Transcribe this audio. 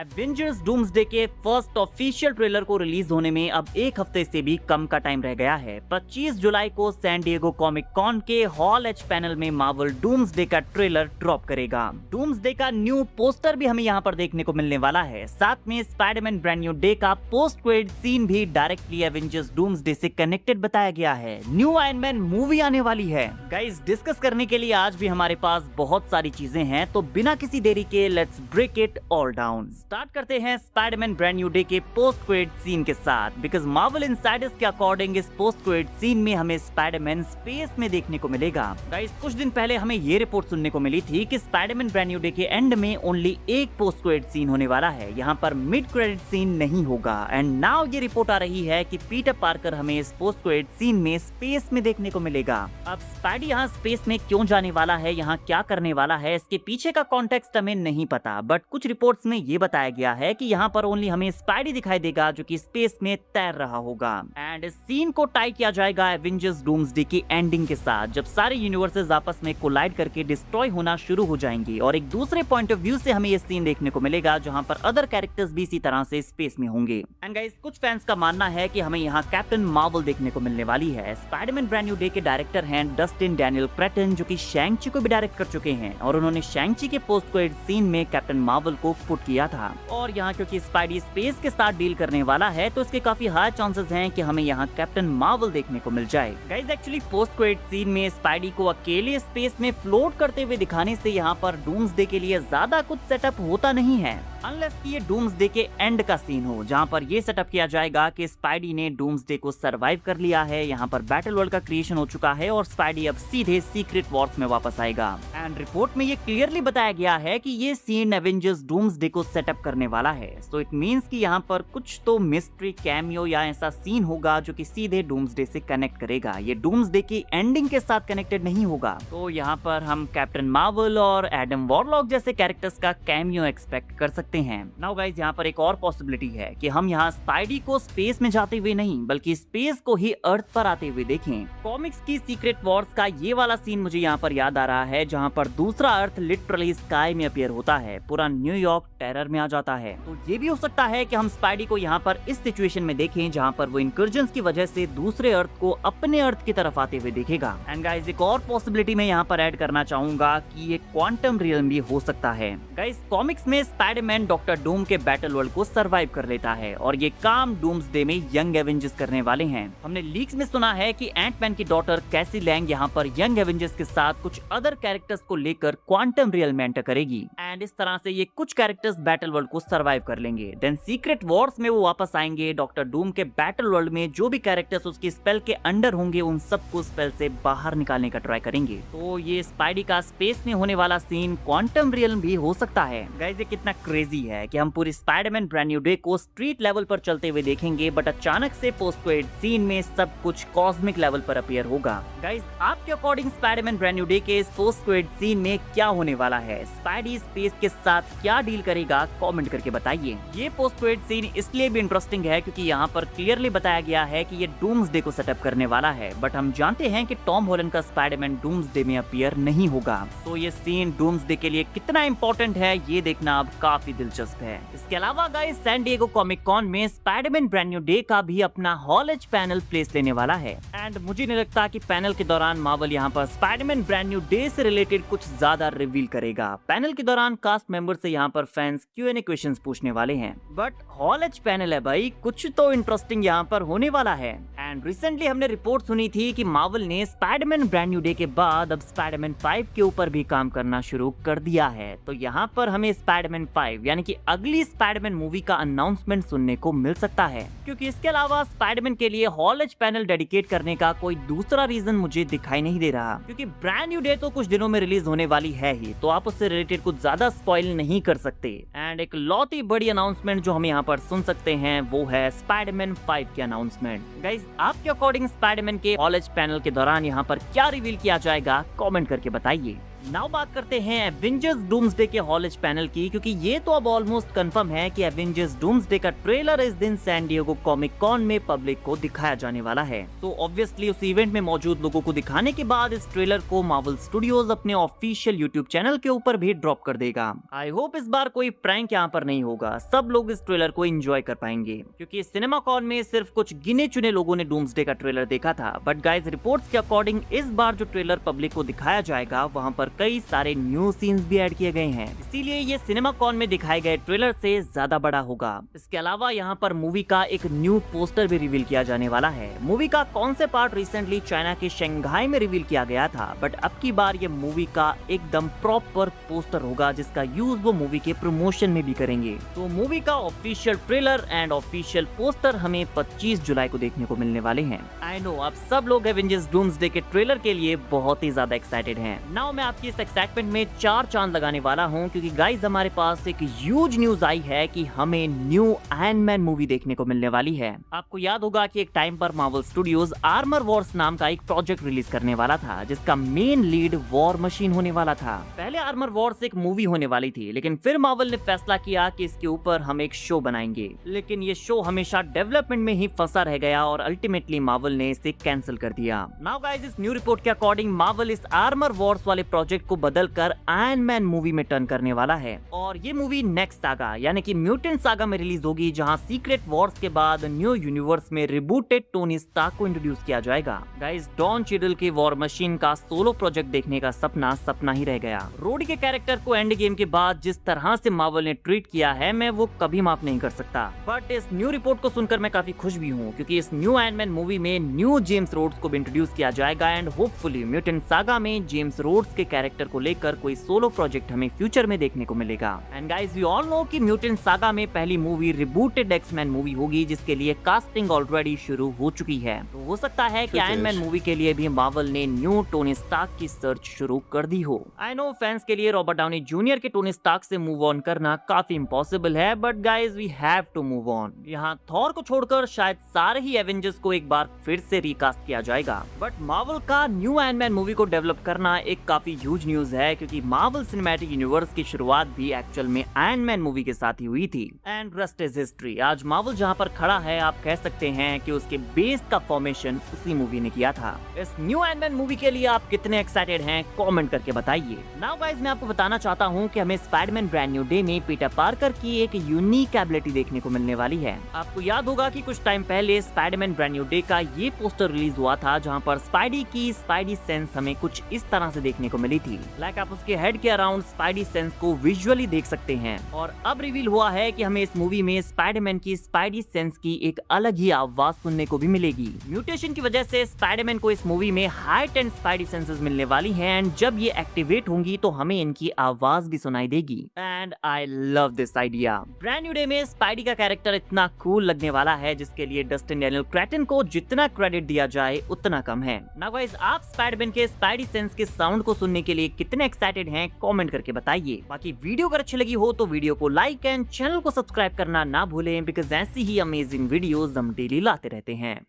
Avengers doomsday के first official trailer को release होने में अब एक हफ्ते से भी कम का टाइम रह गया है। 25 जुलाई को सैन डिएगो कॉमिक कॉन के हॉल एच पैनल में मार्वल डूम्सडे का ट्रेलर ड्रॉप करेगा। डूम्सडे का न्यू पोस्टर भी हमें यहाँ पर देखने को मिलने वाला है। साथ में स्पाइडरमैन ब्रांड न्यू डे का पोस्ट क्रेडिट सीन भी डायरेक्टली एवेंजर्स डूम्सडे से कनेक्टेड बताया गया है। न्यू आयरन मैन मूवी आने वाली है। गाइस, डिस्कस करने के लिए आज भी हमारे पास बहुत सारी चीजें हैं, तो बिना किसी देरी के let's break it all down. Start करते हैं स्पाइडरमैन ब्रांड न्यू डे के पोस्ट क्रेडिट सीन के साथ, बिकॉज मार्वल इनसाइडर्स के अकॉर्डिंग इस पोस्ट क्रेडिट सीन में हमें स्पाइडरमैन स्पेस में देखने को मिलेगा। गाइस, कुछ दिन पहले हमें ये रिपोर्ट सुनने को मिली थी कि स्पाइडरमैन ब्रांड न्यू डे के एंड में ओनली एक पोस्ट क्रेडिट सीन होने वाला है, यहाँ पर मिड क्रेडिट सीन नहीं होगा। एंड नाउ ये रिपोर्ट आ रही है कि पीटर पार्कर हमें इस पोस्ट क्रेडिट सीन में स्पेस में देखने को मिलेगा। अब स्पाइडी यहाँ स्पेस में क्यों जाने वाला है, यहाँ क्या करने वाला है, इसके पीछे का कॉन्टेक्स्ट हमें नहीं पता, बट कुछ रिपोर्ट्स में ये बताया गया है कि यहाँ पर ओनली हमें स्पाइडी दिखाई देगा जो कि स्पेस में तैर रहा होगा। एंड इस सीन को टाई किया जाएगा एवेंजर्स डूम्सडे की एंडिंग के साथ, जब सारे यूनिवर्सेस आपस में कोलाइड करके डिस्ट्रॉय होना शुरू हो जाएंगी और एक दूसरे पॉइंट ऑफ व्यू से हमें ये सीन देखने को मिलेगा जहाँ पर अदर कैरेक्टर्स भी इसी तरह से स्पेस में होंगे। एंड गाइस, कुछ फैंस का मानना है कि हमें यहाँ कैप्टन मार्वल देखने को मिलने वाली है। स्पाइडरमैन ब्रांड न्यू डे के डायरेक्टर हैं डस्टिन डैनियल क्रेटन, जो कि शैंग-ची को भी डायरेक्ट कर चुके हैं और उन्होंने शैंग-ची के पोस्ट क्रेडिट सीन में कैप्टन मार्वल को पुट किया था। और यहाँ क्योंकि स्पाइडी स्पेस के साथ डील करने वाला है, तो इसके काफी हाई चांसेस हैं कि हमें यहाँ कैप्टन मार्वल देखने को मिल जाए। Guys, actually post credit scene में स्पाइडी को अकेले स्पेस में फ्लोट करते हुए दिखाने से यहाँ पर डूम्सडे के लिए ज्यादा कुछ सेटअप होता नहीं है, अनलेस कि ये डूम्सडे के एंड का सीन हो, जहाँ पर ये सेटअप किया जाएगा कि स्पाइडी ने डूम्सडे को सरवाइव कर लिया है, यहाँ पर बैटल वर्ल्ड का क्रिएशन हो चुका है और स्पाइडी अब सीधे सीक्रेट वॉर्स में वापस आएगा। एंड रिपोर्ट में ये क्लियरली बताया गया है कि ये सीन एवेंजर्स डूम्सडे को सेटअप करने वाला है। सो इट मींस कि यहाँ पर कुछ तो मिस्ट्री कैमियो या ऐसा सीन होगा जो कि सीधे डूम्सडे से कनेक्ट करेगा, ये डूम्सडे की एंडिंग के साथ कनेक्टेड नहीं होगा। तो यहाँ पर हम कैप्टन मार्वल और एडम वॉरलॉक जैसे कैरेक्टर्स का कैमियो एक्सपेक्ट कर सकते हैं। नाउ गाइस, यहाँ पर एक और पॉसिबिलिटी है कि हम यहाँ स्पाइडी को स्पेस में जाते हुए नहीं बल्कि स्पेस को ही अर्थ पर आते हुए देखें। कॉमिक्स की सीक्रेट वॉर्स का ये वाला सीन मुझे यहाँ पर याद आ रहा है, जहाँ पर दूसरा अर्थ लिटरली स्काई में अपीयर होता है, पूरा न्यूयॉर्क टेरर में आ जाता है। तो ये भी हो सकता है कि हम स्पाइडी को यहाँ पर इस सिचुएशन में देखें जहाँ पर वो इनकर्जन्स की वजह से दूसरे अर्थ को अपने अर्थ की तरफ आते हुए देखेगा। एंड गाइस, एक और पॉसिबिलिटी मैं यहाँ पर ऐड करना चाहूंगा कि ये क्वांटम रियल्म भी हो सकता है। गाइस, कॉमिक्स में स्पाइडरमैन डॉक्टर डूम के बैटल वर्ल्ड को सरवाइव कर लेता है और ये काम डूम्सडे में यंग एवेंजर्स करने वाले हैं। हमने लीक्स में सुना है कि एंटमैन की डॉटर कैसी लैंग यहाँ पर यंग एवेंजर्स के साथ कुछ अदर कैरेक्टर्स को लेकर क्वांटम रियल्म में एंटर करेगी एंड इस तरह से ये कुछ कैरेक्टर्स बैटल वर्ल्ड को सरवाइव कर लेंगे। देन सीक्रेट वॉर्स में वो वापस आएंगे। डॉक्टर डूम के बैटल वर्ल्ड में जो भी कैरेक्टर्स उसकी स्पेल के अंडर होंगे उन सबको स्पेल से बाहर निकालने का ट्राई करेंगे। तो ये स्पाइडी का स्पेस में होने वाला सीन क्वांटम रियल्म भी हो सकता है। गाइस, ये कितना क्रेजी है कि हम पूरी स्पाइडरमैन ब्रांड न्यू डे को स्ट्रीट लेवल पर चलते हुए देखेंगे, बट अचानक से पोस्ट क्रेडिट सीन में सब कुछ कॉस्मिक लेवल पर अपीयर होगा। गाइस, आपके according Spiderman brand new day के इस पोस्ट क्रेडिट सीन में क्या होने वाला है? स्पाइडी स्पेस के साथ क्या डील करेगा? कमेंट करके बताइए। ये पोस्ट क्रेडिट सीन इसलिए भी इंटरेस्टिंग है क्योंकि यहाँ पर क्लियरली बताया गया है कि ये डूम्सडे को सेटअप करने वाला है, बट हम जानते हैं कि टॉम हॉलैंड का स्पाइडरमैन डूम्सडे में अपीयर नहीं होगा। तो ये सीन डूम्सडे के लिए कितना इंपॉर्टेंट है ये देखना अब काफी दिलचस्प है। इसके अलावा guys, San Diego Comic Con में स्पाइडरमैन ब्रांड न्यू डे का भी अपना हॉल एच पैनल प्लेस लेने वाला है एंड मुझे नहीं लगता कि पैनल के दौरान मार्वल यहाँ पर स्पाइडरमैन ब्रांड न्यू डे से रिलेटेड कुछ ज्यादा रिवील करेगा। पैनल के दौरान कास्ट मेंबर से यहाँ पर फैंस Q&A क्वेश्चंस पूछने वाले हैं, बट हॉल एच पैनल है भाई, कुछ तो इंटरेस्टिंग यहाँ पर होने वाला है। एंड रिसेंटली हमने रिपोर्ट सुनी थी कि मार्वल ने स्पाइडरमैन ब्रांड न्यू डे के बाद अब स्पाइडरमैन 5 के ऊपर भी काम करना शुरू कर दिया है। तो यहाँ पर हमें स्पाइडरमैन 5 यानी कि अगली स्पाइडरमैन मूवी का अनाउंसमेंट सुनने को मिल सकता है, क्योंकि इसके अलावा स्पाइडरमैन के लिए हॉल एच पैनल डेडिकेट करने का कोई दूसरा रीजन मुझे दिखाई नहीं दे रहा, क्योंकि ब्रांड न्यू डे तो कुछ दिनों में रिलीज होने वाली है ही, तो आप उससे रिलेटेड कुछ ज्यादा स्पॉइल नहीं कर सकते। एंड एक लौत ही बड़ी अनाउंसमेंट जो हम यहाँ पर सुन सकते हैं वो है स्पाइडरमैन 5 की अनाउंसमेंट। गाइस, आपके अकॉर्डिंग स्पाइडरमैन के हॉल एच पैनल के दौरान यहाँ पर क्या रिवील किया जाएगा? कमेंट करके बताइए। नाउ बात करते हैं एवेंजर्स डूम्सडे के हॉल एज पैनल की, क्योंकि ये तो अब ऑलमोस्ट कंफर्म है कि एवेंजर्स डूम्सडे का ट्रेलर इस दिन सैन डिएगो कॉमिक कॉन में पब्लिक को दिखाया जाने वाला है। तो ऑब्वियसली उस इवेंट में मौजूद लोगों को दिखाने के बाद इस ट्रेलर को मार्वल स्टूडियोज अपने ऑफिशियल यूट्यूब चैनल के ऊपर भी ड्रॉप कर देगा। आई होप इस बार कोई प्रैंक यहाँ पर नहीं होगा, सब लोग इस ट्रेलर को एंजॉय कर पाएंगे, क्योंकि सिनेमा कॉन में सिर्फ कुछ गिने चुने लोगों ने डूम्सडे का ट्रेलर देखा था। बट गाइज रिपोर्ट्स के अकॉर्डिंग इस बार जो ट्रेलर पब्लिक को दिखाया जाएगा वहाँ पर कई सारे न्यू सीन्स भी ऐड किए गए हैं, इसीलिए ये सिनेमा कॉन में दिखाए गए ट्रेलर से ज्यादा बड़ा होगा। इसके अलावा यहाँ पर मूवी का एक न्यू पोस्टर भी रिवील किया जाने वाला है। मूवी का कौन से पार्ट रिसेंटली चाइना के शंघाई में रिवील किया गया था, बट अब की बार ये मूवी का एकदम प्रॉपर पोस्टर होगा जिसका यूज वो मूवी के प्रमोशन में भी करेंगे। तो मूवी का official trailer and official poster हमें 25 जुलाई को देखने को मिलने वाले हैं। आई नो आप सब लोग एवेंजर्स डूम्सडे के ट्रेलर के लिए बहुत ही ज्यादा एक्साइटेड हैं। नाउ मैं आपकी इस एक्साइटमेंट में 4 चांद लगाने वाला हूं, क्योंकि गाइस हमारे पास एक ह्यूज न्यूज आई है कि हमें न्यू आयरन मैन मूवी देखने को मिलने वाली है। आपको याद होगा कि एक टाइम पर मार्वल स्टूडियोज आर्मर वॉर्स नाम का एक प्रोजेक्ट रिलीज करने वाला था, जिसका मेन लीड वॉर मशीन होने वाला था। पहले आर्मर वॉर्स एक मूवी होने वाली थी, लेकिन फिर मार्वल ने फैसला किया कि इसके ऊपर हम एक शो बनाएंगे, लेकिन ये शो हमेशा डेवलपमेंट में ही फंसा रह गया और अल्टीमेटली मार्वल ने इसे कैंसिल कर दिया। नाउ गाइस इस न्यू रिपोर्ट के अकॉर्डिंग मार्वल इस आर्मर वॉर्स वाले प्रोजेक्ट को बदलकर आयरन मैन मूवी में टर्न करने वाला है, और ये मूवी नेक्स्ट सागा यानी कि म्यूटेंट सागा में रिलीज होगी, जहां सीक्रेट वॉर्स के बाद न्यू यूनिवर्स में रिबूटेड टोनी स्टार्क को इंट्रोड्यूस किया जाएगा। गाइस डॉन चिडल के वॉर मशीन का सोलो प्रोजेक्ट देखने का सपना सपना ही रह गया। रोडी के कैरेक्टर को एंड गेम के बाद जिस तरह से मार्वल ने ट्रीट किया है, मैं वो कभी माफ नहीं कर सकता। बट इस न्यू रिपोर्ट को सुनकर मैं काफी खुश भी हूँ, क्योंकि इस न्यू आयरन मैन मूवी में न्यू जेम्स रोड्स को भी इंट्रोड्यूस किया जाएगा एंड होपफुली म्यूटेंट सागा में जेम्स रोड्स के कैरेक्टर को लेकर कोई सोलो प्रोजेक्ट हमें फ्यूचर में देखने को मिलेगा। And guys we all know कि म्यूटेंट सागा में पहली मूवी रिबूटेड एक्स-मैन मूवी होगी, जिसके लिए कास्टिंग ऑलरेडी शुरू हो चुकी है। तो हो सकता है कि आयरन मैन मूवी के लिए भी मार्वल ने न्यू टोनी स्टार्क की सर्च शुरू कर दी हो। आई नो फैंस के लिए रॉबर्ट डाउनी जूनियर के टोनी स्टार्क से मूव ऑन करना काफी इम्पॉसिबल है, but guys we have to move on. यहाँ थॉर को छोड़कर शायद सारे ही एवेंजर्स को एक बार फिर से रिकास्ट किया जाएगा। बट मार्वल का न्यू आयरन मैन मूवी को डेवलप करना एक काफी ह्यूज न्यूज है, क्योंकि मार्वल सिनेमैटिक यूनिवर्स की शुरुआत भी एक्चुअल में आयरन मैन मूवी के साथ ही हुई थी। And rest is history. आज मार्वल जहाँ पर खड़ा है, आप कह सकते हैं कि उसके बेस का फॉर्मेशन उसी मूवी ने किया था। इस न्यू आयरन मैन मूवी के लिए आप कितने एक्साइटेड हैं कमेंट करके बताइए। नाउ गाइस मैं आपको बताना चाहता हूँ कि हमें स्पाइडरमैन ब्रांड न्यू डे में पीटर पार्कर की एक यूनिक एबिलिटी देखने को मिलने वाली है। आपको याद होगा कि कुछ टाइम पहले स्पाइडरमैन ब्रांड न्यू डे का ये पोस्टर रिलीज हुआ था, जहाँ पर स्पाइडी की स्पाइडी सेंस हमें कुछ इस तरह से देखने को मिली थी। लाइक आप उसके हेड के अराउंड स्पाइडी सेंस को विजुअली देख सकते हैं। और अब रिवील हुआ है कि हमें इस मूवी में स्पाइडरमैन की स्पाइडी सेंस की एक अलग ही आवाज सुनने को भी मिलेगी। म्यूटेशन की वजह से स्पाइडरमैन को इस मूवी में हाइट एंड स्पाइडी सेंसेस मिलने वाली हैं, एंड जब ये एक्टिवेट होंगी तो हमें इनकी आवाज भी सुनाई देगी। And I love this idea. Brand new day में स्पाइडी का कैरेक्टर इतना कूल लगने वाला है, जिसके लिए डस्टिन डैनियल क्रेटन को जितना क्रेडिट दिया जाए उतना कम है। नाउ गाइस आप स्पाइडरमैन के स्पाइडी सेंस के साउंड को सुनने के लिए कितने एक्साइटेड हैं कमेंट करके बताइए। बाकी वीडियो अगर अच्छी लगी हो तो वीडियो को लाइक एंड चैनल को सब्सक्राइब करना ना भूलें, बिकॉज ऐसी ही अमेजिंग वीडियोस हम डेली लाते रहते हैं।